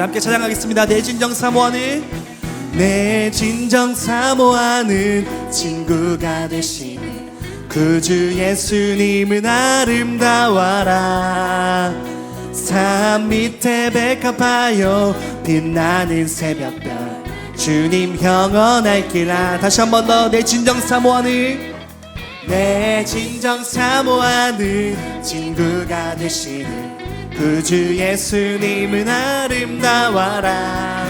우리 함께 찬양하겠습니다. 내 진정 사모하는, 내 진정 사모하는 친구가 되시는 구주 예수님은 아름다워라. 산 밑에 백합하여 빛나는 새벽별 주님 영원할 길아. 다시 한 번 더. 내 진정 사모하는, 내 진정 사모하는 친구가 되시는 구주 예수님은 아름다워라.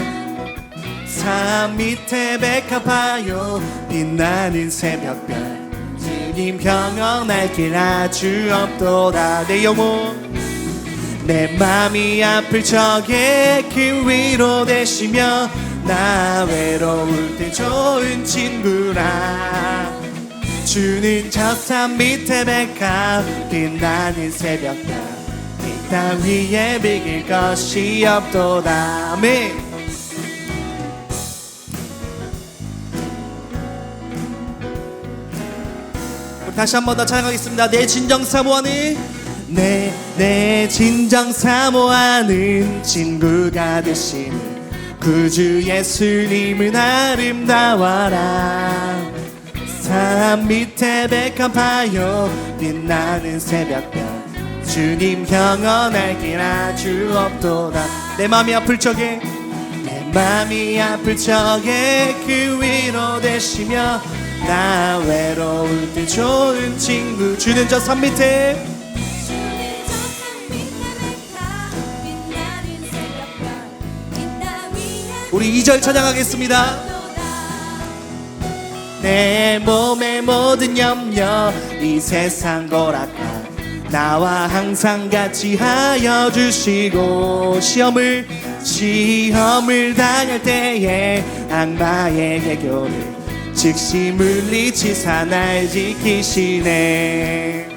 산 밑에 백합하여 빛나는 새벽별 주님 영원할 길 아주 없도다. 내 영혼, 내 맘이 아플 적에 그 위로 되시며 나 외로울 때 좋은 친구라. 주는 저 산 밑에 백합 빛나는 새벽별 이 땅 위에 비길 것이 없도다. 아멘. 다시 한 번 더 찬양하겠습니다. 내 진정 사모하는, 내 진정 사모하는 친구가 되시는 구주 예수님은 아름다워라. 산 밑에 백합하여 빛나는 새벽별 주님 영원할 길 아주 없도다. 내 맘이 아플 적에, 내 맘이 아플 적에 그 위로 되시며 나 외로울 때 좋은 친구. 주는 저 산 밑에, 우리 2절 찬양하겠습니다. 내 몸의 모든 염려 이 세상 고락과 나와 항상 같이 하여 주시고 시험을 당할 때에 악마의 개교를 즉시 물리치사 날 지키시네.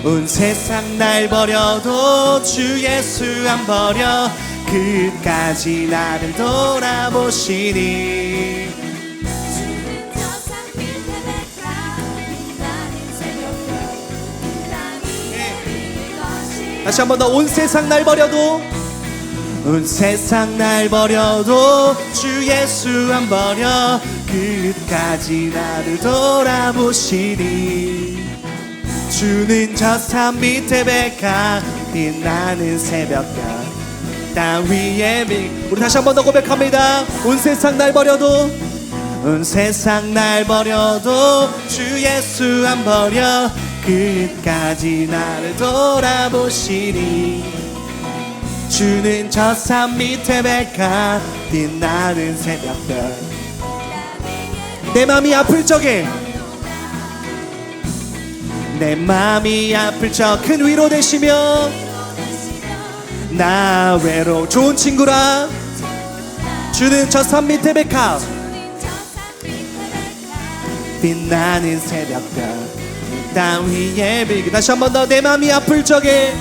온 세상 날 버려도 주 예수 안 버려 끝까지 나를 돌아보시니. 다시 한 번 더. 온 세상 날 버려도, 온 세상 날 버려도 주 예수 안 버려 끝까지 나를 돌아보시니. 주는 저 산 밑에 백합 빛나는 새벽별 땅 위에 우리 다시 한 번 더 고백합니다. 온 세상 날 버려도, 온 세상 날 버려도 주 예수 안 버려 끝까지 나를 돌아보시니. 주는 저 산 밑에 백합 빛나는 새벽별 내 맘이 아플 적에, 내 맘이 아플 적 큰 위로 되시며 나 외로 좋은 친구라. 주는 저 산 밑에 백합 빛나는 새벽별 땅 위에 비기. 다시 한 번 더. 내 맘이 아플 적에,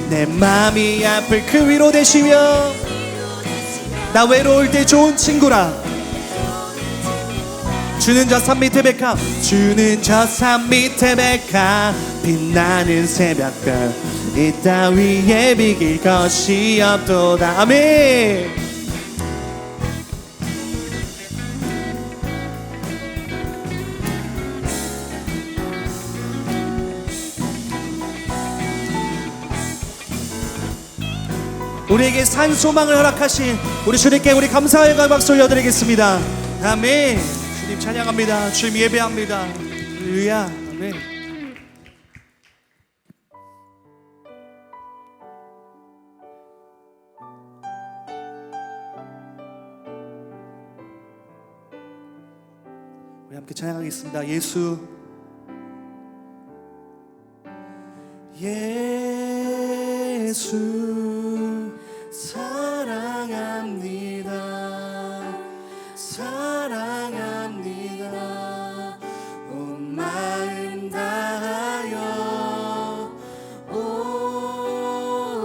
내 맘이 아플 그 위로 되시며 나 외로울 때 좋은 친구라. 주는 저 산 밑에 백합, 주는 저 산 밑에 백합 빛나는 새벽별 이 땅 위에 비길 것이 없도다. 아멘. 우리에게 산 소망을 허락하신 우리 주님께 우리 감사의 박수 올려드리겠습니다. 아멘. 주님 찬양합니다. 주님 예배합니다. 할렐루야. 아멘. 우리 함께 찬양하겠습니다. 예수 사랑합니다. 사랑합니다. 온 마음 다하여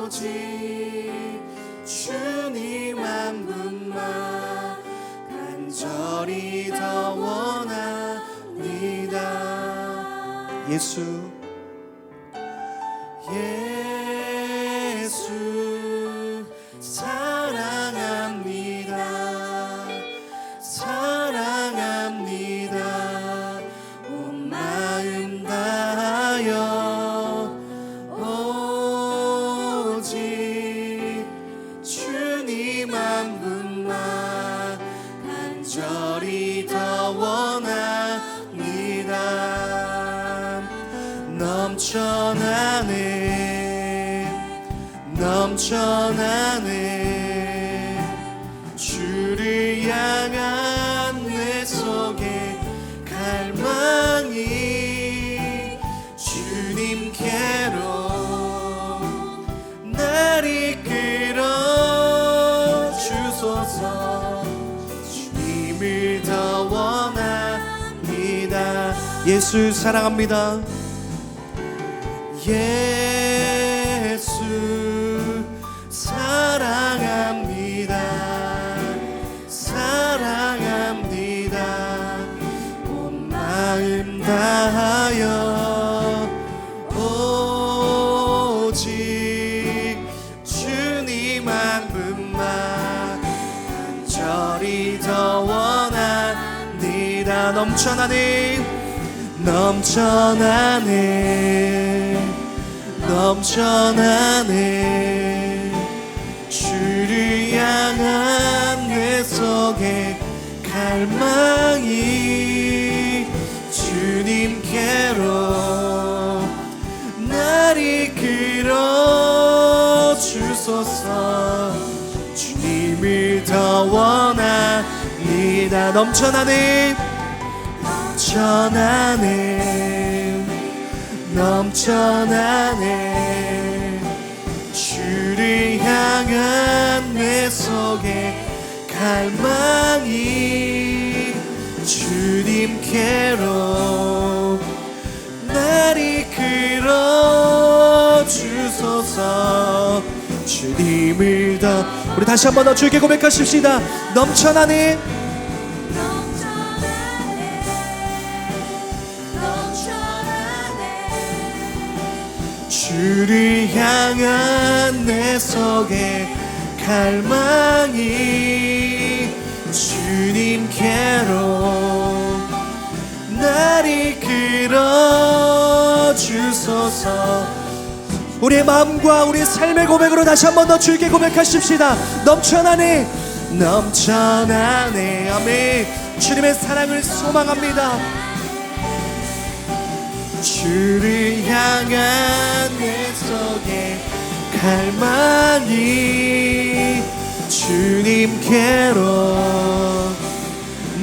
오직 주님 한 분만 간절히 더 원합니다. 예수 넘쳐나네 주를 향한 내 속에 갈망이 주님께로 날 이끌어 주소서 주님을 더 원합니다 예수 사랑합니다 예수 사랑합니다 사랑합니다 온 마음 다하여 오직 주님 한 분만 간절히 더 원합니다 넘쳐나네 주를 향한 내 속에 갈망이 주님께로 날 이끌어 주소서 주님을 더 원합니다 넘쳐나네 주를 향한 내 속에 갈망이 주님께로 날 이끌어 주소서 주님을 더 우리 다시 한 번 더 주께 고백하십시다 넘쳐나네 주를 향한 내 속에 갈망이 주님께로 날 이끌어 주소서 우리의 마음과 우리의 삶의 고백으로 다시 한 번 더 주께 고백하십시다 넘쳐나네 아멘 주님의 사랑을 소망합니다 주를 향한 내 속에 갈망이 주님께로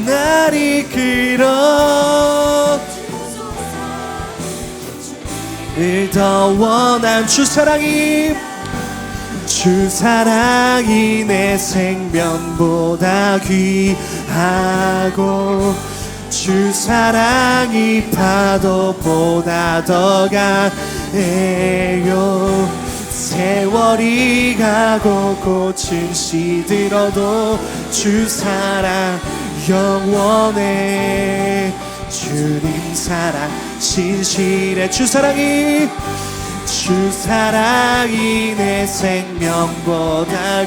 날 이끌어 늘 더 원한 주 사랑이 내 생명보다 귀하고 주 사랑이 파도보다 더 강해요 세월이 가고 꽃은 시들어도 주 사랑 영원해 주님 사랑 진실해 주 사랑이 내 생명보다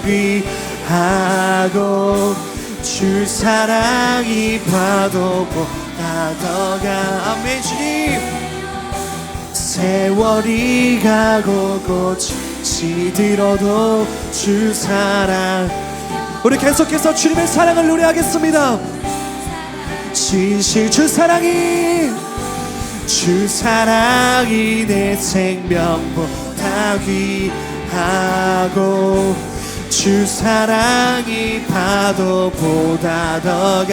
귀하고 주 사랑이 파도보다 더 강해 주님 세월이 가고 꽃이 시들어도 주 사랑 우리 계속해서 주님의 사랑을 노래하겠습니다 진실 주 사랑이 내 생명보다 귀하고 주 사랑이 파도보다 더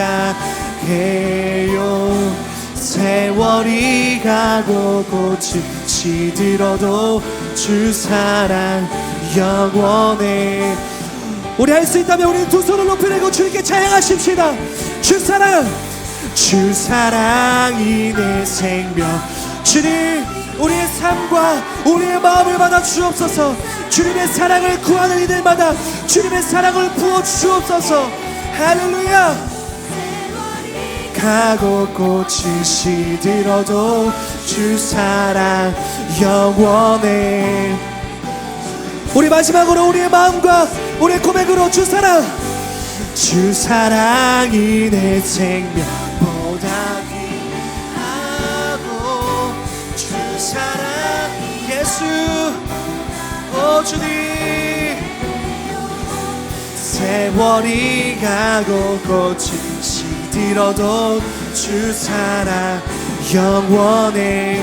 강해요 세월이 가고 꽃이 시들어도 주 사랑 영원해 우리 할 수 있다면 우리 두 손을 높이 들고 주님께 찬양하십시다 주 사랑이 내 생명 주님 우리의 삶과 우리의 마음을 받아 주옵소서 주님의 사랑을 구하는 이들마다 주님의 사랑을 부어 주옵소서 할렐루야 가고 꽃이 시들어도 주 사랑 영원해 우리 마지막으로 우리의 마음과 우리의 고백으로 주 사랑이 내 생명보다 귀하고 주 사랑 예수 오 주님 세월이 가고 꽃이 시들어도 주 사랑 영원해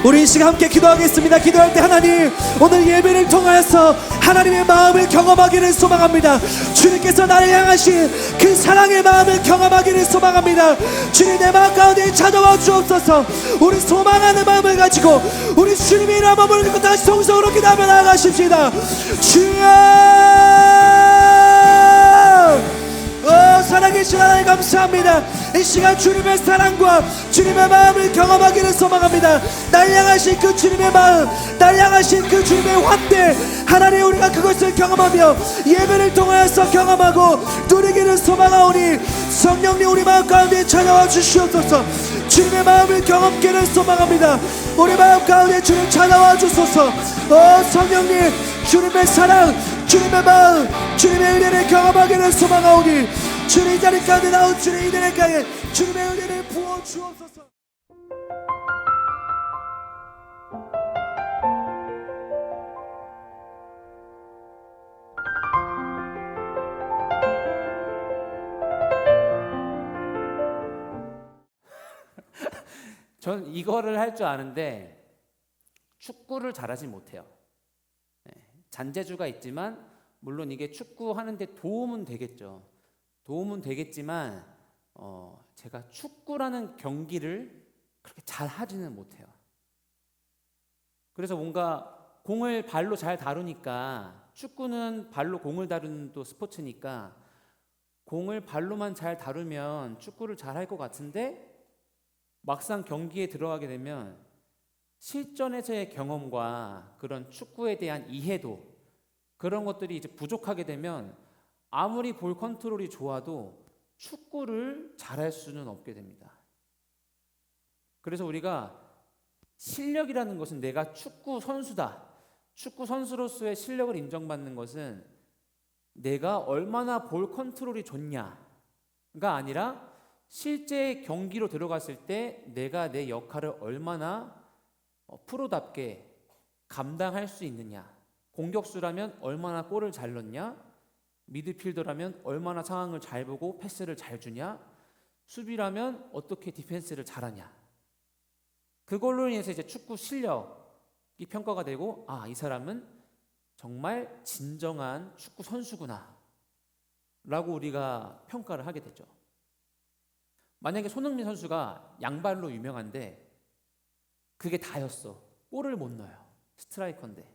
우리 이 시간 함께 기도하겠습니다. 기도할 때 하나님, 오늘 예배를 통하여서 하나님의 마음을 경험하기를 소망합니다. 주님께서 나를 향하신 그 사랑의 마음을 경험하기를 소망합니다. 주님, 내 마음 가운데 찾아와 주옵소서. 우리 소망하는 마음을 가지고 우리 주님의 이름 한번 부르고 다시 통성으로 기도하며 나아가십시다. 주여, 살아계신 하나님 감사합니다. 이 시간 주님의 사랑과 주님의 마음을 경험하기를 소망합니다. 날 향하신 그 주님의 마음, 날 향하신 그 주님의 환대, 하나님, 우리가 그것을 경험하며 예배를 통하여서 경험하고 누리기를 소망하오니 성령님, 우리 마음 가운데 찾아와 주시옵소서. 주님의 마음을 경험기를 소망합니다. 우리 마음 가운데 주님 찾아와 주소서. 성령님, 주님의 사랑, 주님의 마음, 주님의 은혜를 경험하기를 소망하오니 주님 이 자리 가운데 나온 주님의 은혜를 가해 주님의 은혜를 부어 주옵소서. 전 이거를 할 줄 아는데 축구를 잘하지 못해요. 잔재주가 있지만 물론 이게 축구하는데 도움은 되겠죠. 도움은 되겠지만 제가 축구라는 경기를 그렇게 잘 하지는 못해요. 그래서 뭔가 공을 발로 잘 다루니까, 축구는 발로 공을 다루는 또 스포츠니까 공을 발로만 잘 다루면 축구를 잘 할 것 같은데 막상 경기에 들어가게 되면 실전에서의 경험과 그런 축구에 대한 이해도, 그런 것들이 이제 부족하게 되면 아무리 볼 컨트롤이 좋아도 축구를 잘할 수는 없게 됩니다. 그래서 우리가 실력이라는 것은, 내가 축구 선수다, 축구 선수로서의 실력을 인정받는 것은 내가 얼마나 볼 컨트롤이 좋냐가 아니라 실제 경기로 들어갔을 때 내가 내 역할을 얼마나 프로답게 감당할 수 있느냐, 공격수라면 얼마나 골을 잘 넣냐, 미드필더라면 얼마나 상황을 잘 보고 패스를 잘 주냐, 수비라면 어떻게 디펜스를 잘하냐, 그걸로 인해서 이제 축구 실력이 평가가 되고, 아, 이 사람은 정말 진정한 축구 선수구나 라고 우리가 평가를 하게 되죠. 만약에 손흥민 선수가 양발로 유명한데 그게 다였어. 골을 못 넣어요. 스트라이커인데.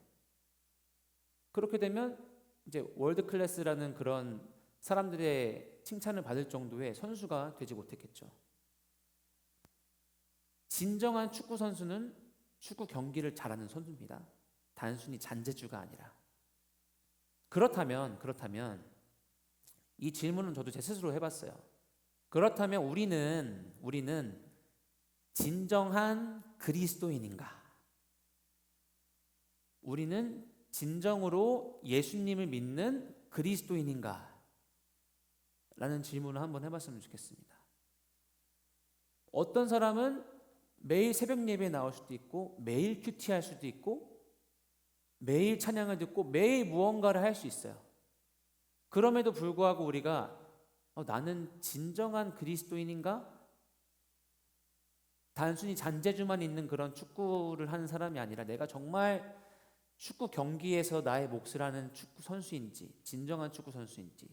그렇게 되면 이제 월드 클래스라는 그런 사람들의 칭찬을 받을 정도의 선수가 되지 못했겠죠. 진정한 축구 선수는 축구 경기를 잘하는 선수입니다. 단순히 잔재주가 아니라. 그렇다면 이 질문은 저도 제 스스로 해봤어요. 그렇다면 우리는 진정한 그리스도인인가? 우리는 진정으로 예수님을 믿는 그리스도인인가? 라는 질문을 한번 해봤으면 좋겠습니다. 어떤 사람은 매일 새벽 예배에 나올 수도 있고, 매일 큐티할 수도 있고, 매일 찬양을 듣고 매일 무언가를 할 수 있어요. 그럼에도 불구하고 우리가 나는 진정한 그리스도인인가? 단순히 잔재주만 있는 그런 축구를 하는 사람이 아니라 내가 정말 축구 경기에서 나의 몫을 하는 축구 선수인지, 진정한 축구 선수인지,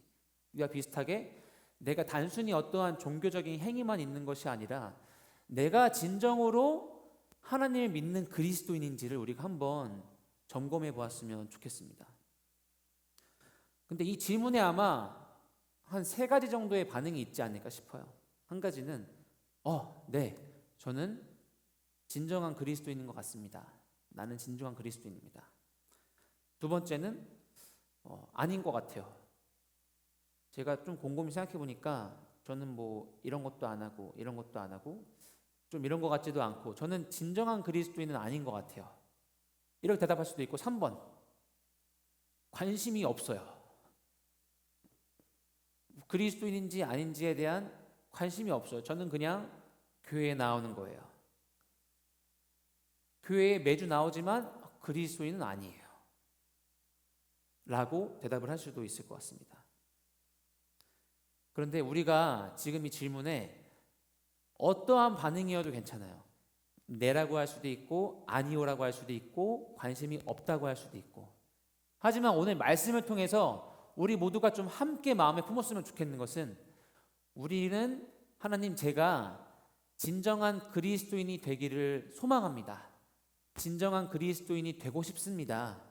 이와 비슷하게 내가 단순히 어떠한 종교적인 행위만 있는 것이 아니라 내가 진정으로 하나님을 믿는 그리스도인인지를 우리가 한번 점검해 보았으면 좋겠습니다. 근데 이 질문에 아마 한 3가지 정도의 반응이 있지 않을까 싶어요. 한 가지는 네, 저는 진정한 그리스도인인 것 같습니다. 나는 진정한 그리스도인입니다. 두 번째는 아닌 것 같아요. 제가 좀 곰곰이 생각해 보니까 저는 뭐 이런 것도 안 하고 이런 것도 안 하고 좀 이런 것 같지도 않고 저는 진정한 그리스도인은 아닌 것 같아요. 이렇게 대답할 수도 있고, 3번 관심이 없어요. 그리스도인인지 아닌지에 대한 관심이 없어요. 저는 그냥 교회에 나오는 거예요. 교회에 매주 나오지만 그리스도인은 아니에요 라고 대답을 할 수도 있을 것 같습니다. 그런데 우리가 지금 이 질문에 어떠한 반응이어도 괜찮아요. 네라고 할 수도 있고 아니오라고 할 수도 있고 관심이 없다고 할 수도 있고. 하지만 오늘 말씀을 통해서 우리 모두가 좀 함께 마음에 품었으면 좋겠는 것은 우리는 하나님 제가 진정한 그리스도인이 되기를 소망합니다. 진정한 그리스도인이 되고 싶습니다.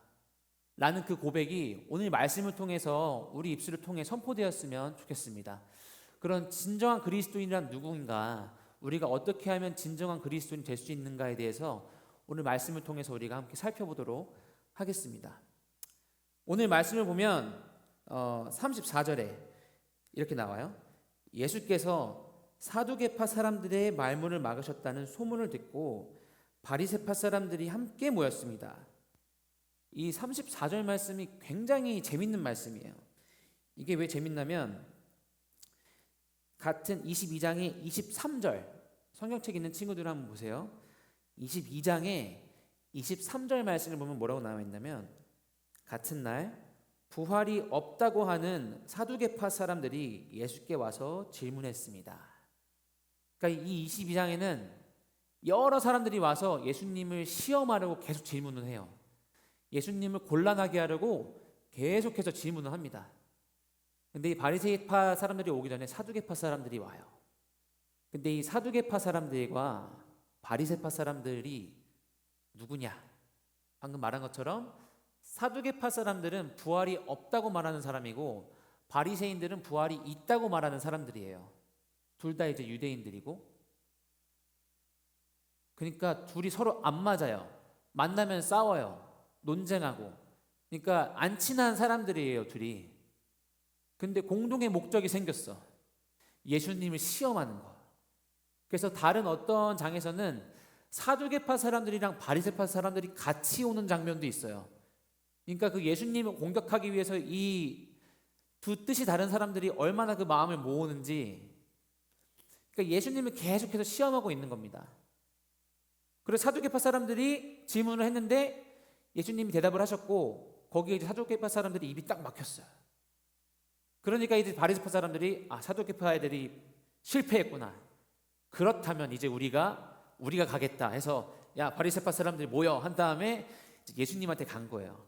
라는 그 고백이 오늘 말씀을 통해서 우리 입술을 통해 선포되었으면 좋겠습니다. 그런 진정한 그리스도인이란 누구인가, 우리가 어떻게 하면 진정한 그리스도인이 될 수 있는가에 대해서 오늘 말씀을 통해서 우리가 함께 살펴보도록 하겠습니다. 오늘 말씀을 보면 34절에 이렇게 나와요. 예수께서 사두개파 사람들의 말문을 막으셨다는 소문을 듣고 바리새파 사람들이 함께 모였습니다. 이 34절 말씀이 굉장히 재밌는 말씀이에요. 이게 왜 재밌냐면 같은 22장의 23절, 성경책 있는 친구들 한번 보세요. 22장의 23절 말씀을 보면 뭐라고 나와 있냐면, 같은 날 부활이 없다고 하는 사두개파 사람들이 예수께 와서 질문했습니다. 그러니까 이 22장에는 여러 사람들이 와서 예수님을 시험하려고 계속 질문을 해요. 예수님을 곤란하게 하려고 계속해서 질문을 합니다. 근데 이 바리새파 사람들이 오기 전에 사두개파 사람들이 와요. 근데 이 사두개파 사람들과 바리새파 사람들이 누구냐? 방금 말한 것처럼 사두개파 사람들은 부활이 없다고 말하는 사람이고 바리새인들은 부활이 있다고 말하는 사람들이에요. 둘 다 이제 유대인들이고, 그러니까 둘이 서로 안 맞아요. 만나면 싸워요. 논쟁하고. 그러니까 안 친한 사람들이에요, 둘이. 근데 공동의 목적이 생겼어. 예수님을 시험하는 거. 그래서 다른 어떤 장에서는 사두개파 사람들이랑 바리새파 사람들이 같이 오는 장면도 있어요. 그러니까 그 예수님을 공격하기 위해서 이 두 뜻이 다른 사람들이 얼마나 그 마음을 모으는지, 그러니까 예수님을 계속해서 시험하고 있는 겁니다. 그래서 사두개파 사람들이 질문을 했는데 예수님이 대답을 하셨고, 거기에 이제 사두개파 사람들이 입이 딱 막혔어요. 그러니까 이제 바리새파 사람들이 사두개파 애들이 실패했구나. 그렇다면 이제 우리가 가겠다 해서, 야 바리새파 사람들이 모여 한 다음에 예수님한테 간 거예요.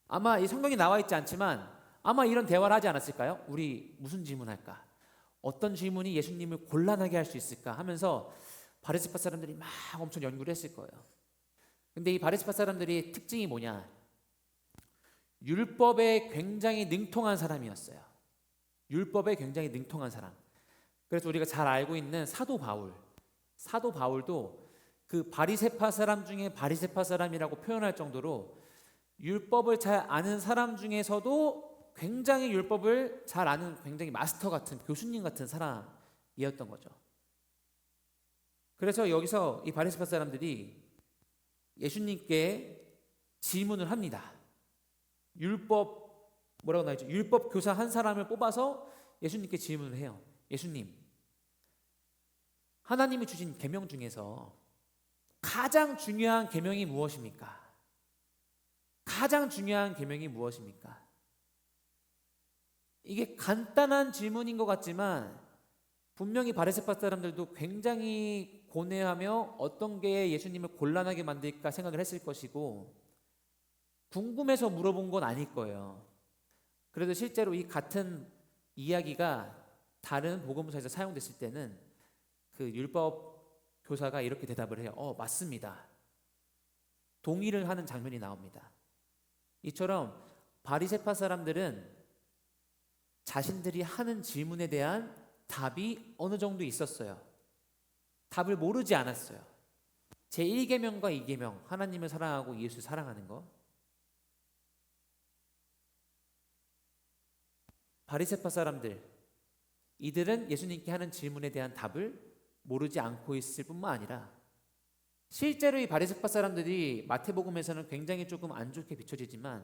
아마 이 성경에 나와 있지 않지만 아마 이런 대화를 하지 않았을까요? 우리 무슨 질문할까? 어떤 질문이 예수님을 곤란하게 할 수 있을까 하면서 바리새파 사람들이 막 엄청 연구를 했을 거예요. 근데 이 바리새파 사람들이 특징이 뭐냐? 율법에 굉장히 능통한 사람이었어요. 율법에 굉장히 능통한 사람. 그래서 우리가 잘 알고 있는 사도 바울도 그 바리새파 사람 중에 바리새파 사람이라고 표현할 정도로 율법을 잘 아는 사람 중에서도 굉장히 율법을 잘 아는 굉장히 마스터 같은, 교수님 같은 사람이었던 거죠. 그래서 여기서 이 바리새파 사람들이 예수님께 질문을 합니다. 뭐라고 나오죠? 율법 교사 한 사람을 뽑아서 예수님께 질문을 해요. 예수님, 하나님이 주신 계명 중에서 가장 중요한 계명이 무엇입니까? 가장 중요한 계명이 무엇입니까? 이게 간단한 질문인 것 같지만 분명히 바리새파 사람들도 굉장히 고뇌하며 어떤 게 예수님을 곤란하게 만들까 생각을 했을 것이고, 궁금해서 물어본 건 아닐 거예요. 그래도 실제로 이 같은 이야기가 다른 복음서에서 사용됐을 때는 그 율법 교사가 이렇게 대답을 해요. 맞습니다. 동의를 하는 장면이 나옵니다. 이처럼 바리새파 사람들은 자신들이 하는 질문에 대한 답이 어느 정도 있었어요. 답을 모르지 않았어요. 제1계명과 2계명, 하나님을 사랑하고 예수를 사랑하는 거. 바리새파 사람들, 이들은 예수님께 하는 질문에 대한 답을 모르지 않고 있을 뿐만 아니라 실제로 이 바리새파 사람들이 마태복음에서는 굉장히 조금 안 좋게 비춰지지만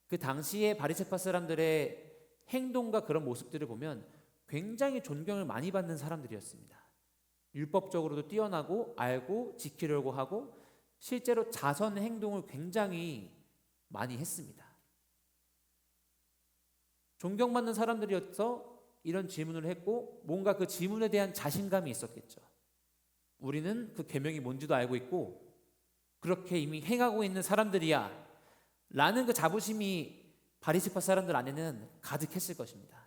그 당시에 바리새파 사람들의 행동과 그런 모습들을 보면 굉장히 존경을 많이 받는 사람들이었습니다. 율법적으로도 뛰어나고 알고 지키려고 하고 실제로 자선 행동을 굉장히 많이 했습니다. 존경받는 사람들이어서 이런 질문을 했고 뭔가 그 질문에 대한 자신감이 있었겠죠. 우리는 그 계명이 뭔지도 알고 있고 그렇게 이미 행하고 있는 사람들이야 라는 그 자부심이 바리새파 사람들 안에는 가득했을 것입니다.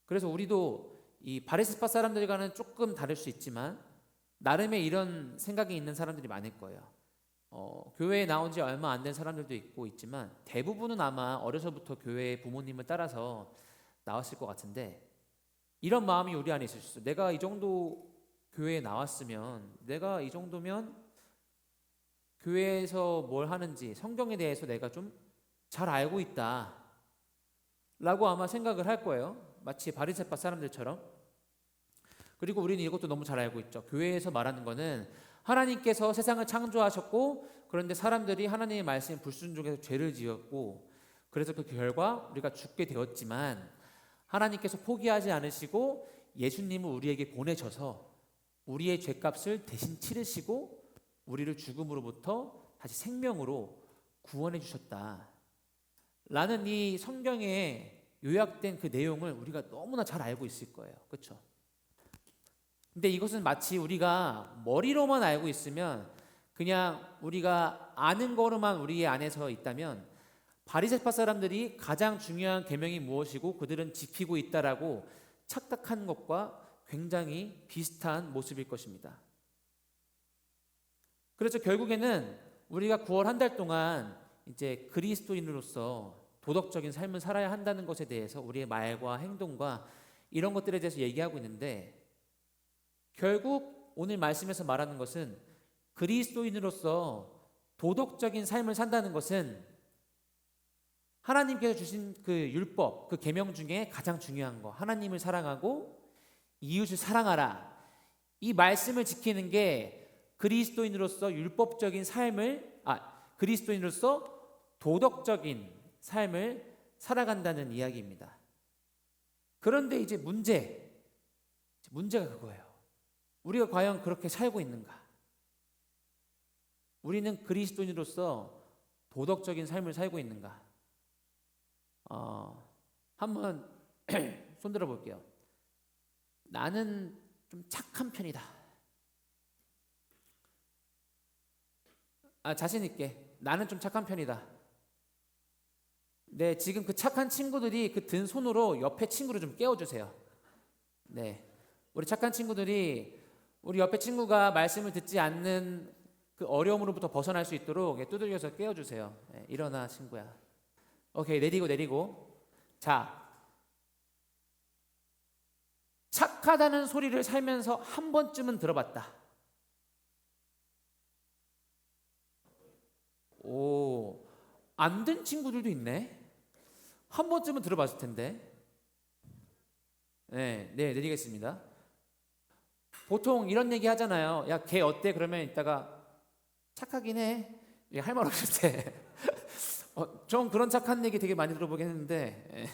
그래서 우리도 이 바리새파 사람들과는 조금 다를 수 있지만 나름의 이런 생각이 있는 사람들이 많을 거예요. 교회에 나온 지 얼마 안 된 사람들도 있지만 대부분은 아마 어려서부터 교회의 부모님을 따라서 나왔을 것 같은데 이런 마음이 우리 안에 있을 수 있어요. 내가 이 정도 교회에 나왔으면, 내가 이 정도면 교회에서 뭘 하는지 성경에 대해서 내가 좀 잘 알고 있다 라고 아마 생각을 할 거예요. 마치 바리새파 사람들처럼. 그리고 우리는 이것도 너무 잘 알고 있죠. 교회에서 말하는 거는 하나님께서 세상을 창조하셨고 그런데 사람들이 하나님의 말씀에 불순종해서 죄를 지었고 그래서 그 결과 우리가 죽게 되었지만 하나님께서 포기하지 않으시고 예수님을 우리에게 보내셔서 우리의 죄값을 대신 치르시고 우리를 죽음으로부터 다시 생명으로 구원해 주셨다 라는 이 성경에 요약된 그 내용을 우리가 너무나 잘 알고 있을 거예요. 그렇죠? 근데 이것은 마치 우리가 머리로만 알고 있으면 그냥 우리가 아는 거로만 우리 안에서 있다면 바리새파 사람들이 가장 중요한 계명이 무엇이고 그들은 지키고 있다라고 착각한 것과 굉장히 비슷한 모습일 것입니다. 그래서 결국에는 우리가 9월 한 달 동안 이제 그리스도인으로서 도덕적인 삶을 살아야 한다는 것에 대해서 우리의 말과 행동과 이런 것들에 대해서 얘기하고 있는데 결국 오늘 말씀에서 말하는 것은 그리스도인으로서 도덕적인 삶을 산다는 것은 하나님께서 주신 그 율법, 그 계명 중에 가장 중요한 거, 하나님을 사랑하고 이웃을 사랑하라. 이 말씀을 지키는 게 그리스도인으로서 율법적인 삶을 그리스도인으로서 도덕적인 삶을 살아간다는 이야기입니다. 그런데 이제 문제가 그거예요. 우리가 과연 그렇게 살고 있는가? 우리는 그리스도인으로서 도덕적인 삶을 살고 있는가? 한번 손들어 볼게요. 나는 좀 착한 편이다. 자신 있게 나는 좀 착한 편이다. 네, 지금 그 착한 친구들이 그 든 손으로 옆에 친구를 좀 깨워주세요. 네, 우리 착한 친구들이 우리 옆에 친구가 말씀을 듣지 않는 그 어려움으로부터 벗어날 수 있도록 두들겨서 깨워주세요. 네, 일어나 친구야. 오케이, 내리고. 자, 착하다는 소리를 살면서 한 번쯤은 들어봤다. 오, 안 된 친구들도 있네. 한 번쯤은 들어봤을 텐데. 네, 내리겠습니다. 보통 이런 얘기 하잖아요. 야, 걔 어때? 그러면 이따가 착하긴 해. 할 말 없을 때. 좀 그런 착한 얘기 되게 많이 들어보긴 했는데.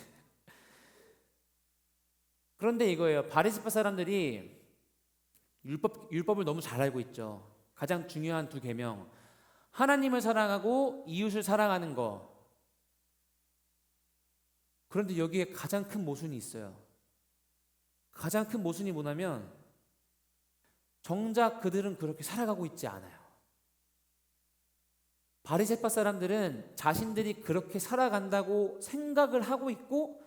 그런데 이거예요. 바리새파 사람들이 율법을 너무 잘 알고 있죠. 가장 중요한 두 계명. 하나님을 사랑하고 이웃을 사랑하는 거. 그런데 여기에 가장 큰 모순이 있어요. 가장 큰 모순이 뭐냐면 정작 그들은 그렇게 살아가고 있지 않아요. 바리새파 사람들은 자신들이 그렇게 살아간다고 생각을 하고 있고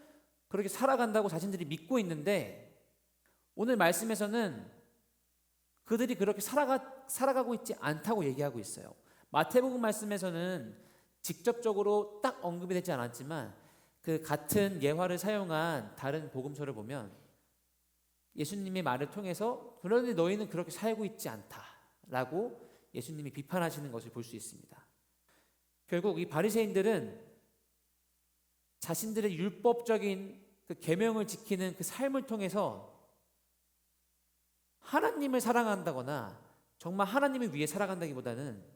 그렇게 살아간다고 자신들이 믿고 있는데 오늘 말씀에서는 그들이 그렇게 살아가고 있지 않다고 얘기하고 있어요. 마태복음 말씀에서는 직접적으로 딱 언급이 되지 않았지만 그 같은 예화를 사용한 다른 복음서를 보면 예수님의 말을 통해서 그런데 너희는 그렇게 살고 있지 않다라고 예수님이 비판하시는 것을 볼 수 있습니다. 결국 이 바리새인들은 자신들의 율법적인 그 계명을 지키는 그 삶을 통해서 하나님을 사랑한다거나 정말 하나님을 위해 살아간다기보다는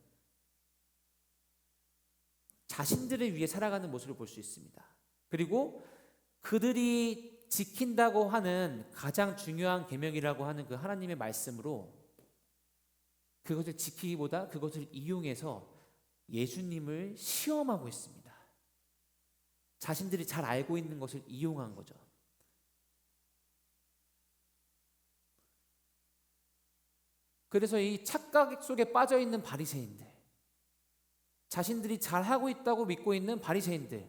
자신들을 위해 살아가는 모습을 볼 수 있습니다. 그리고 그들이 지킨다고 하는 가장 중요한 계명이라고 하는 그 하나님의 말씀으로 그것을 지키기보다 그것을 이용해서 예수님을 시험하고 있습니다. 자신들이 잘 알고 있는 것을 이용한 거죠. 그래서 이 착각 속에 빠져 있는 바리새인들, 자신들이 잘하고 있다고 믿고 있는 바리새인들,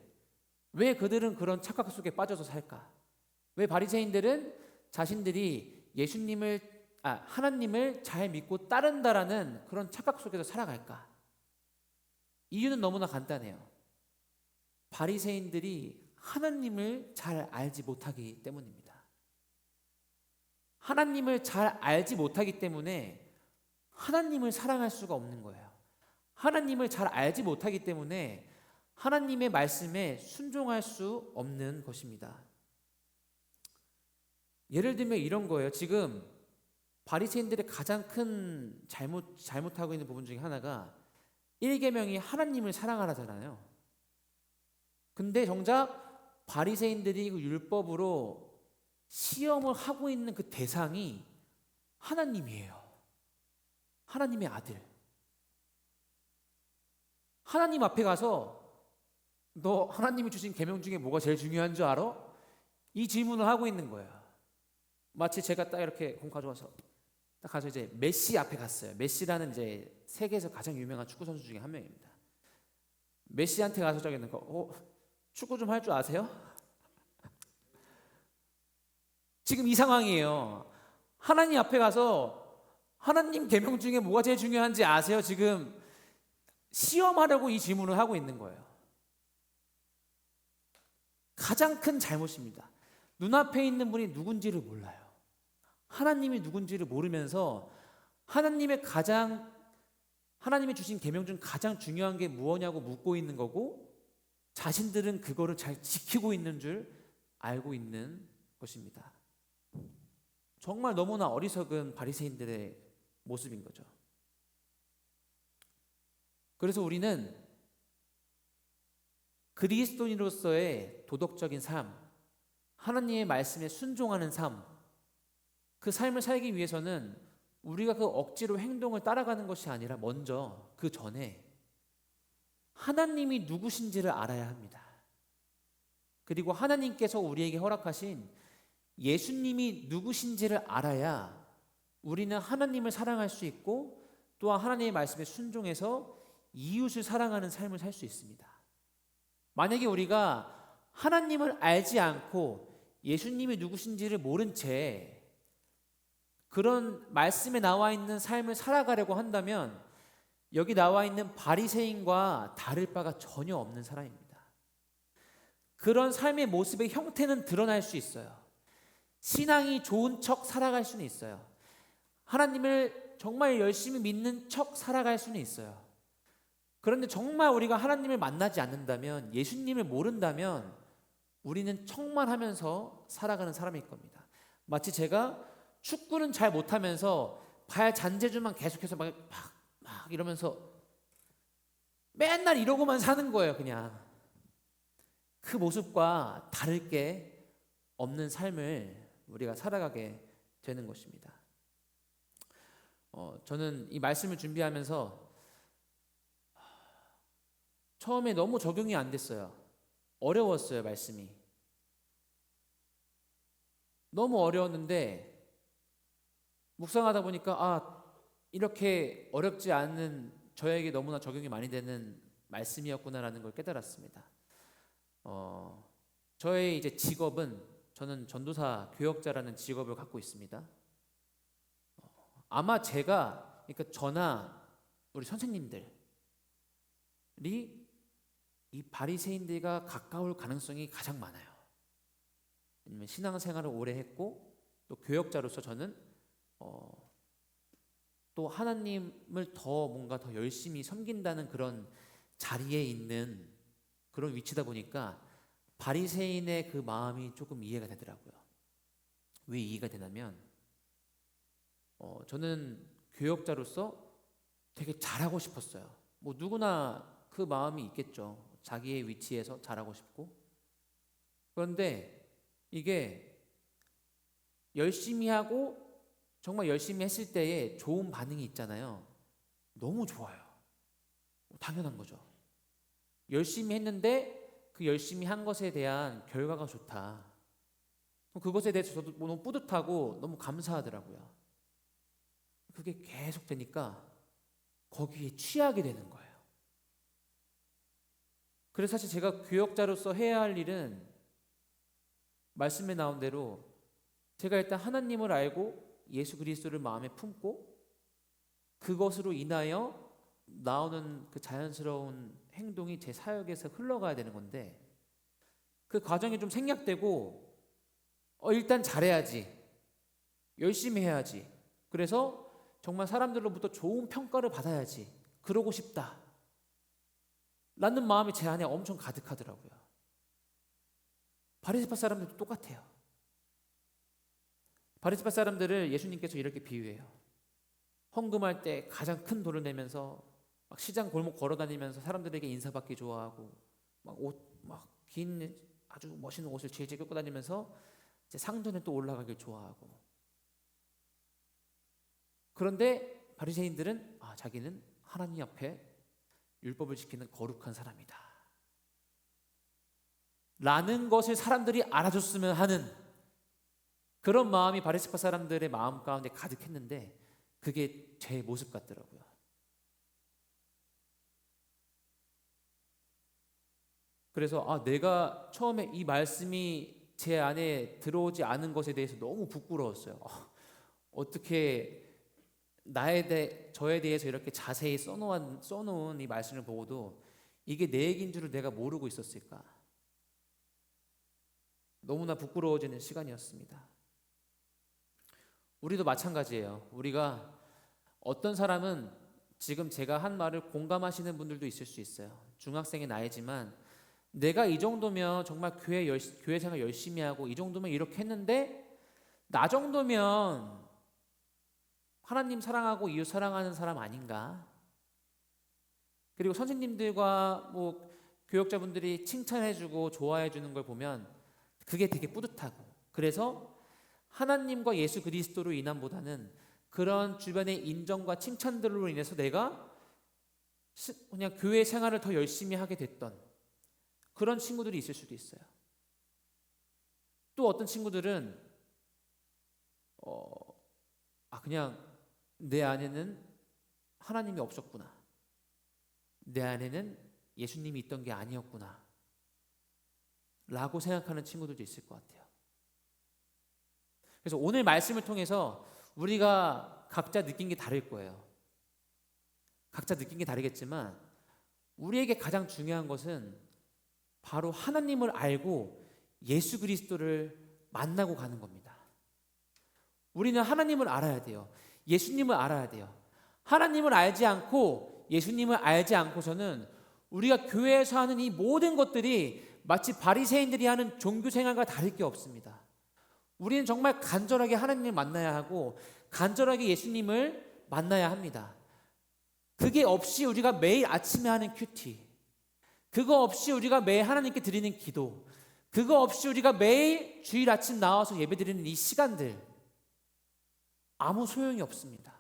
왜 그들은 그런 착각 속에 빠져서 살까? 왜 바리새인들은 자신들이 하나님을 잘 믿고 따른다라는 그런 착각 속에서 살아갈까? 이유는 너무나 간단해요. 바리새인들이 하나님을 잘 알지 못하기 때문입니다. 하나님을 잘 알지 못하기 때문에 하나님을 사랑할 수가 없는 거예요. 하나님을 잘 알지 못하기 때문에 하나님의 말씀에 순종할 수 없는 것입니다. 예를 들면 이런 거예요. 지금 바리새인들의 가장 큰 잘못하고 있는 부분 중에 하나가 1계명이 하나님을 사랑하라잖아요. 근데 정작 바리새인들이 그 율법으로 시험을 하고 있는 그 대상이 하나님이에요. 하나님의 아들. 하나님 앞에 가서 너 하나님이 주신 계명 중에 뭐가 제일 중요한 줄 알아? 이 질문을 하고 있는 거예요. 마치 제가 딱 이렇게 공 가져와서 딱 가서 이제 메시 앞에 갔어요. 메시라는 이제 세계에서 가장 유명한 축구 선수 중에 한 명입니다. 메시한테 가서 저기 있는 거, 축구 좀 할 줄 아세요? 지금 이 상황이에요. 하나님 앞에 가서 하나님 계명 중에 뭐가 제일 중요한지 아세요? 지금 시험하려고 이 질문을 하고 있는 거예요. 가장 큰 잘못입니다. 눈앞에 있는 분이 누군지를 몰라요. 하나님이 누군지를 모르면서 하나님이 주신 계명 중 가장 중요한 게 무엇냐고 묻고 있는 거고, 자신들은 그거를 잘 지키고 있는 줄 알고 있는 것입니다. 정말 너무나 어리석은 바리새인들의 모습인 거죠. 그래서 우리는 그리스도인으로서의 도덕적인 삶, 하나님의 말씀에 순종하는 삶, 그 삶을 살기 위해서는 우리가 그 억지로 행동을 따라가는 것이 아니라 먼저 그 전에 하나님이 누구신지를 알아야 합니다. 그리고 하나님께서 우리에게 허락하신 예수님이 누구신지를 알아야 우리는 하나님을 사랑할 수 있고, 또한 하나님의 말씀에 순종해서 이웃을 사랑하는 삶을 살 수 있습니다. 만약에 우리가 하나님을 알지 않고 예수님이 누구신지를 모른 채 그런 말씀에 나와 있는 삶을 살아가려고 한다면 여기 나와 있는 바리새인과 다를 바가 전혀 없는 사람입니다. 그런 삶의 모습의 형태는 드러날 수 있어요. 신앙이 좋은 척 살아갈 수는 있어요. 하나님을 정말 열심히 믿는 척 살아갈 수는 있어요. 그런데 정말 우리가 하나님을 만나지 않는다면, 예수님을 모른다면 우리는 척만 하면서 살아가는 사람일 겁니다. 마치 제가 축구는 잘 못하면서 발 잔재주만 계속해서 막 이러면서 맨날 이러고만 사는 거예요. 그냥 그 모습과 다를 게 없는 삶을 우리가 살아가게 되는 것입니다. 저는 이 말씀을 준비하면서 처음에 너무 적용이 안 됐어요. 어려웠어요. 말씀이 너무 어려웠는데 묵상하다 보니까 이렇게 어렵지 않은 저에게 너무나 적용이 많이 되는 말씀이었구나라는 걸 깨달았습니다. 저의 이제 직업은, 저는 전도사 교역자라는 직업을 갖고 있습니다. 아마 제가, 그러니까 저나 우리 선생님들이 이 바리새인들과 가까울 가능성이 가장 많아요. 왜냐면 신앙생활을 오래 했고, 또 교역자로서 저는 또 하나님을 뭔가 더 열심히 섬긴다는 그런 자리에 있는 그런 위치다 보니까 바리새인의 그 마음이 조금 이해가 되더라고요. 왜 이해가 되냐면 저는 교역자로서 되게 잘하고 싶었어요. 뭐 누구나 그 마음이 있겠죠. 자기의 위치에서 잘하고 싶고. 그런데 이게 열심히 하고 정말 열심히 했을 때에 좋은 반응이 있잖아요. 너무 좋아요. 당연한 거죠. 열심히 했는데 그 열심히 한 것에 대한 결과가 좋다. 그것에 대해서 저도 너무 뿌듯하고 너무 감사하더라고요. 그게 계속 되니까 거기에 취하게 되는 거예요. 그래서 사실 제가 교역자로서 해야 할 일은 말씀에 나온 대로 제가 일단 하나님을 알고 예수 그리스도를 마음에 품고 그것으로 인하여 나오는 그 자연스러운 행동이 제 사역에서 흘러가야 되는 건데, 그 과정이 좀 생략되고 일단 잘해야지, 열심히 해야지, 그래서 정말 사람들로부터 좋은 평가를 받아야지, 그러고 싶다 라는 마음이 제 안에 엄청 가득하더라고요. 바리새파 사람들도 똑같아요. 바리새파 사람들을 예수님께서 이렇게 비유해요. 헌금할 때 가장 큰 돈을 내면서 막 시장 골목 걸어다니면서 사람들에게 인사받기 좋아하고 막 옷 막 긴 아주 멋있는 옷을 질질 끌고 다니면서 이제 상전에 또 올라가길 좋아하고. 그런데 바리새인들은 자기는 하나님 앞에 율법을 지키는 거룩한 사람이다 라는 것을 사람들이 알아줬으면 하는 그런 마음이 바리새파 사람들의 마음 가운데 가득했는데, 그게 제 모습 같더라고요. 그래서 내가 처음에 이 말씀이 제 안에 들어오지 않은 것에 대해서 너무 부끄러웠어요. 어떻게 저에 대해서 이렇게 자세히 써놓은 이 말씀을 보고도 이게 내 얘기인 줄을 내가 모르고 있었을까? 너무나 부끄러워지는 시간이었습니다. 우리도 마찬가지예요. 우리가 어떤 사람은 지금 제가 한 말을 공감하시는 분들도 있을 수 있어요. 중학생의 나이지만 내가 이 정도면 정말 교회 생활 열심히 하고 이 정도면 이렇게 했는데 나 정도면 하나님 사랑하고 이웃 사랑하는 사람 아닌가? 그리고 선생님들과 교역자분들이 칭찬해주고 좋아해주는 걸 보면 그게 되게 뿌듯하고, 그래서 하나님과 예수 그리스도로 인함보다는 그런 주변의 인정과 칭찬들로 인해서 내가 그냥 교회 생활을 더 열심히 하게 됐던 그런 친구들이 있을 수도 있어요. 또 어떤 친구들은 그냥 내 안에는 하나님이 없었구나, 내 안에는 예수님이 있던 게 아니었구나 라고 생각하는 친구들도 있을 것 같아요. 그래서 오늘 말씀을 통해서 우리가 각자 느낀 게 다를 거예요. 각자 느낀 게 다르겠지만 우리에게 가장 중요한 것은 바로 하나님을 알고 예수 그리스도를 만나고 가는 겁니다. 우리는 하나님을 알아야 돼요. 예수님을 알아야 돼요. 하나님을 알지 않고 예수님을 알지 않고서는 우리가 교회에서 하는 이 모든 것들이 마치 바리새인들이 하는 종교 생활과 다를 게 없습니다. 우리는 정말 간절하게 하나님을 만나야 하고 간절하게 예수님을 만나야 합니다. 그게 없이 우리가 매일 아침에 하는 큐티, 그거 없이 우리가 매일 하나님께 드리는 기도, 그거 없이 우리가 매일 주일 아침 나와서 예배드리는 이 시간들, 아무 소용이 없습니다.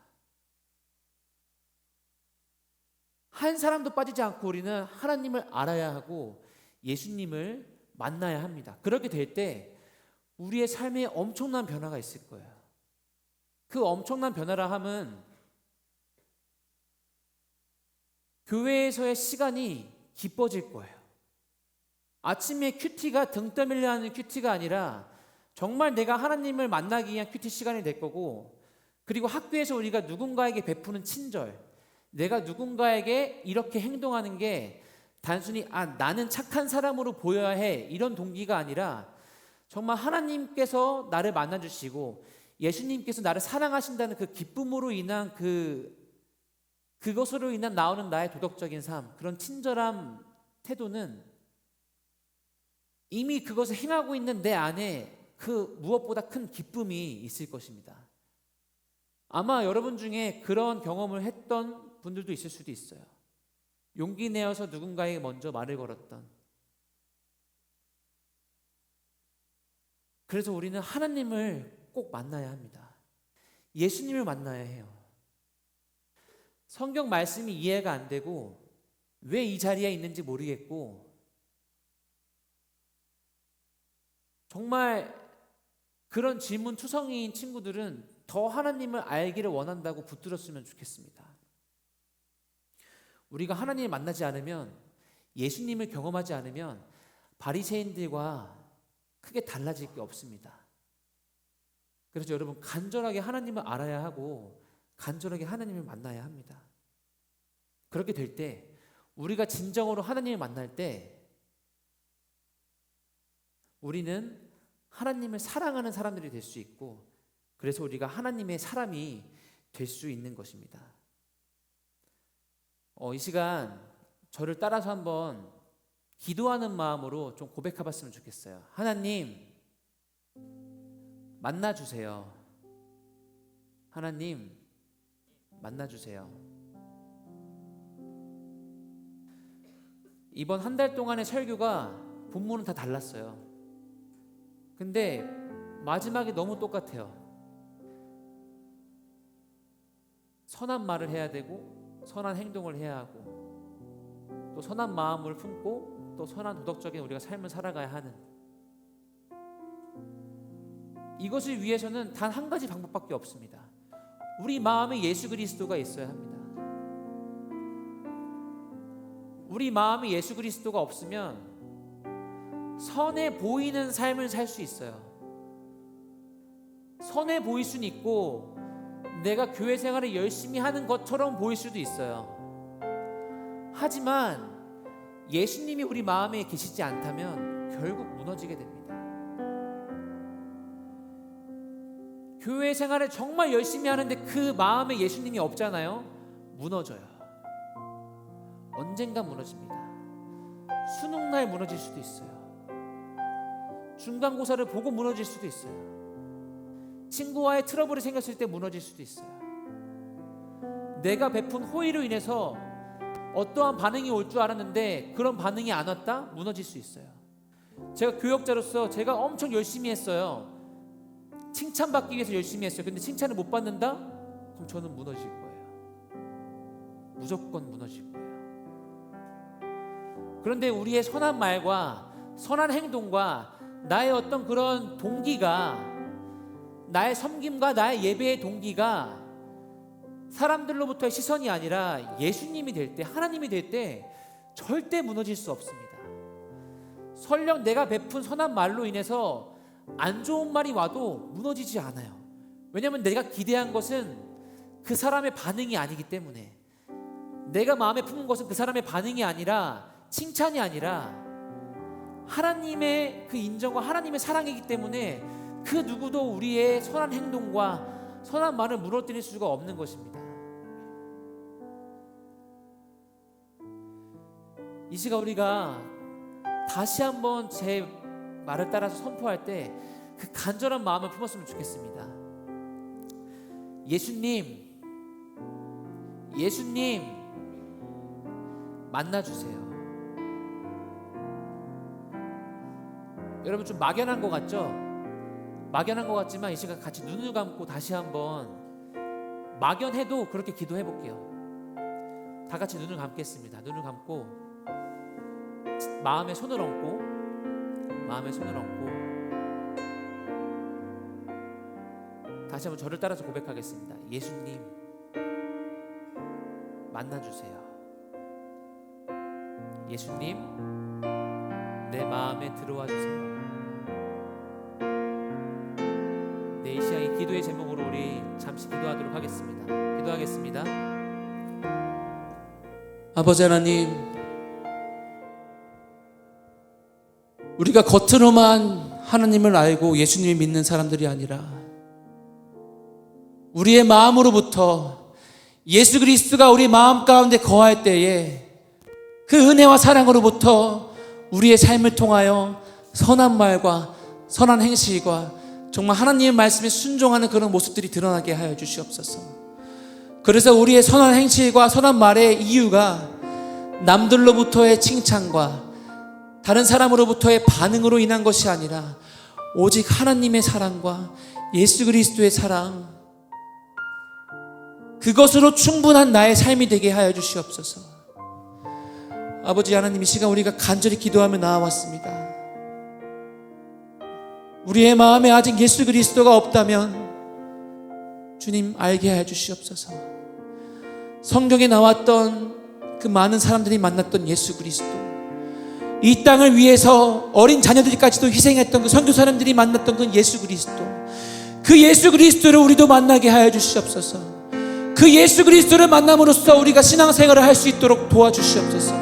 한 사람도 빠지지 않고 우리는 하나님을 알아야 하고 예수님을 만나야 합니다. 그렇게 될 때 우리의 삶에 엄청난 변화가 있을 거예요. 그 엄청난 변화라 함은 교회에서의 시간이 기뻐질 거예요. 아침에 큐티가 등 떠밀려 하는 큐티가 아니라 정말 내가 하나님을 만나기 위한 큐티 시간이 될 거고, 그리고 학교에서 우리가 누군가에게 베푸는 친절, 내가 누군가에게 이렇게 행동하는 게 단순히 나는 착한 사람으로 보여야 해 이런 동기가 아니라 정말 하나님께서 나를 만나주시고 예수님께서 나를 사랑하신다는 그 기쁨으로 인한 그것으로 인한 나오는 나의 도덕적인 삶, 그런 친절한 태도는 이미 그것을 행하고 있는 내 안에 그 무엇보다 큰 기쁨이 있을 것입니다. 아마 여러분 중에 그런 경험을 했던 분들도 있을 수도 있어요. 용기 내어서 누군가에게 먼저 말을 걸었던. 그래서 우리는 하나님을 꼭 만나야 합니다. 예수님을 만나야 해요. 성경 말씀이 이해가 안 되고 왜 이 자리에 있는지 모르겠고 정말 그런 질문 투성이인 친구들은 더 하나님을 알기를 원한다고 붙들었으면 좋겠습니다. 우리가 하나님을 만나지 않으면, 예수님을 경험하지 않으면 바리새인들과 크게 달라질 게 없습니다. 그래서 여러분, 간절하게 하나님을 알아야 하고 간절하게 하나님을 만나야 합니다. 그렇게 될 때, 우리가 진정으로 하나님을 만날 때 우리는 하나님을 사랑하는 사람들이 될 수 있고, 그래서 우리가 하나님의 사람이 될 수 있는 것입니다. 이 시간 저를 따라서 한번 기도하는 마음으로 좀 고백해 봤으면 좋겠어요. 하나님, 만나주세요. 하나님, 만나주세요. 이번 한 달 동안의 설교가 본문은 다 달랐어요. 근데 마지막에 너무 똑같아요. 선한 말을 해야 되고, 선한 행동을 해야 하고, 또 선한 마음을 품고, 또 선한 도덕적인 우리가 삶을 살아가야 하는, 이것을 위해서는 단 한 가지 방법밖에 없습니다. 우리 마음에 예수 그리스도가 있어야 합니다. 우리 마음에 예수 그리스도가 없으면 선해 보이는 삶을 살 수 있어요. 선해 보일 수는 있고, 내가 교회 생활을 열심히 하는 것처럼 보일 수도 있어요. 하지만 예수님이 우리 마음에 계시지 않다면 결국 무너지게 됩니다. 교회 생활을 정말 열심히 하는데 그 마음에 예수님이 없잖아요. 무너져요. 언젠가 무너집니다. 수능날 무너질 수도 있어요. 중간고사를 보고 무너질 수도 있어요. 친구와의 트러블이 생겼을 때 무너질 수도 있어요. 내가 베푼 호의로 인해서 어떠한 반응이 올 줄 알았는데 그런 반응이 안 왔다? 무너질 수 있어요. 제가 교역자로서 제가 엄청 열심히 했어요. 칭찬받기 위해서 열심히 했어요. 근데 칭찬을 못 받는다? 그럼 저는 무너질 거예요. 무조건 무너질 거예요. 그런데 우리의 선한 말과 선한 행동과 나의 어떤 그런 동기가, 나의 섬김과 나의 예배의 동기가 사람들로부터의 시선이 아니라 예수님이 될 때, 하나님이 될 때 절대 무너질 수 없습니다. 설령 내가 베푼 선한 말로 인해서 안 좋은 말이 와도 무너지지 않아요. 왜냐하면 내가 기대한 것은 그 사람의 반응이 아니기 때문에, 내가 마음에 품은 것은 그 사람의 반응이 아니라, 칭찬이 아니라 하나님의 그 인정과 하나님의 사랑이기 때문에 그 누구도 우리의 선한 행동과 선한 말을 무너뜨릴 수가 없는 것입니다. 이 시간 우리가 다시 한번 제 말을 따라서 선포할 때 그 간절한 마음을 품었으면 좋겠습니다. 예수님, 예수님, 만나주세요. 여러분, 좀 막연한 것 같죠? 막연한 것 같지만 이 시간 같이 눈을 감고 다시 한번, 막연해도 그렇게 기도해 볼게요. 다 같이 눈을 감겠습니다. 눈을 감고 마음에 손을 얹고, 마음에 손을 얹고 다시 한번 저를 따라서 고백하겠습니다. 예수님, 만나주세요. 예수님, 내 마음에 들어와 주세요. 네, 이 시간 이 기도의 제목으로 우리 잠시 기도하도록 하겠습니다. 기도하겠습니다. 아버지 하나님, 우리가 겉으로만 하나님을 알고 예수님을 믿는 사람들이 아니라 우리의 마음으로부터 예수 그리스도가 우리 마음 가운데 거할 때에 그 은혜와 사랑으로부터 우리의 삶을 통하여 선한 말과 선한 행실과 정말 하나님의 말씀에 순종하는 그런 모습들이 드러나게 하여 주시옵소서. 그래서 우리의 선한 행실과 선한 말의 이유가 남들로부터의 칭찬과 다른 사람으로부터의 반응으로 인한 것이 아니라 오직 하나님의 사랑과 예수 그리스도의 사랑, 그것으로 충분한 나의 삶이 되게 하여 주시옵소서. 아버지 하나님, 이 시간 우리가 간절히 기도하며 나아왔습니다. 우리의 마음에 아직 예수 그리스도가 없다면 주님 알게 해 주시옵소서. 성경에 나왔던 그 많은 사람들이 만났던 예수 그리스도, 이 땅을 위해서 어린 자녀들까지도 희생했던 그 선교사님들이 만났던 그 예수 그리스도, 그 예수 그리스도를 우리도 만나게 하여 주시옵소서. 그 예수 그리스도를 만남으로써 우리가 신앙생활을 할 수 있도록 도와주시옵소서.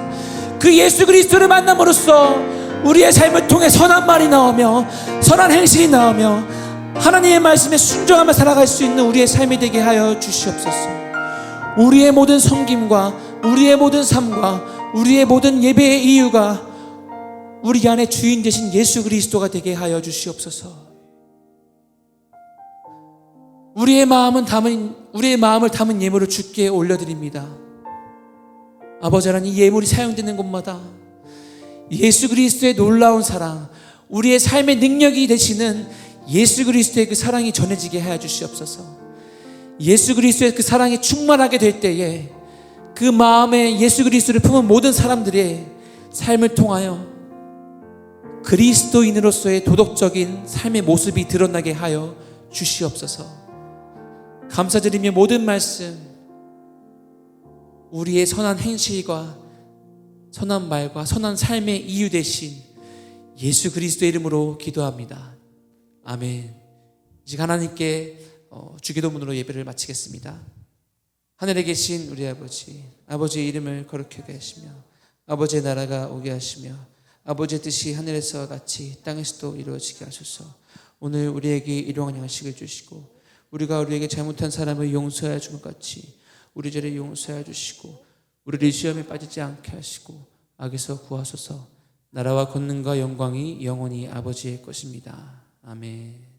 그 예수 그리스도를 만남으로써 우리의 삶을 통해 선한 말이 나오며 선한 행실이 나오며 하나님의 말씀에 순종하며 살아갈 수 있는 우리의 삶이 되게 하여 주시옵소서. 우리의 모든 섬김과 우리의 모든 삶과 우리의 모든 예배의 이유가 우리 안에 주인 되신 예수 그리스도가 되게 하여 주시옵소서. 우리의 마음을 담은 예물을 주께 올려드립니다. 아버지 하나님, 이 예물이 사용되는 곳마다 예수 그리스도의 놀라운 사랑, 우리의 삶의 능력이 되시는 예수 그리스도의 그 사랑이 전해지게 하여 주시옵소서. 예수 그리스도의 그 사랑이 충만하게 될 때에 그 마음에 예수 그리스도를 품은 모든 사람들의 삶을 통하여 그리스도인으로서의 도덕적인 삶의 모습이 드러나게 하여 주시옵소서. 감사드리며 모든 말씀, 우리의 선한 행실과 선한 말과 선한 삶의 이유 되신 예수 그리스도의 이름으로 기도합니다. 아멘. 이제 하나님께 주기도문으로 예배를 마치겠습니다. 하늘에 계신 우리 아버지, 아버지의 이름을 거룩하게 하시며 아버지의 나라가 오게 하시며 아버지의 뜻이 하늘에서와 같이 땅에서도 이루어지게 하소서. 오늘 우리에게 일용할 양식을 주시고 우리가 우리에게 잘못한 사람을 용서하여 준 것 같이 우리 죄를 용서하여 주시고 우리를 시험에 빠지지 않게 하시고 악에서 구하소서. 나라와 권능과 영광이 영원히 아버지의 것입니다. 아멘.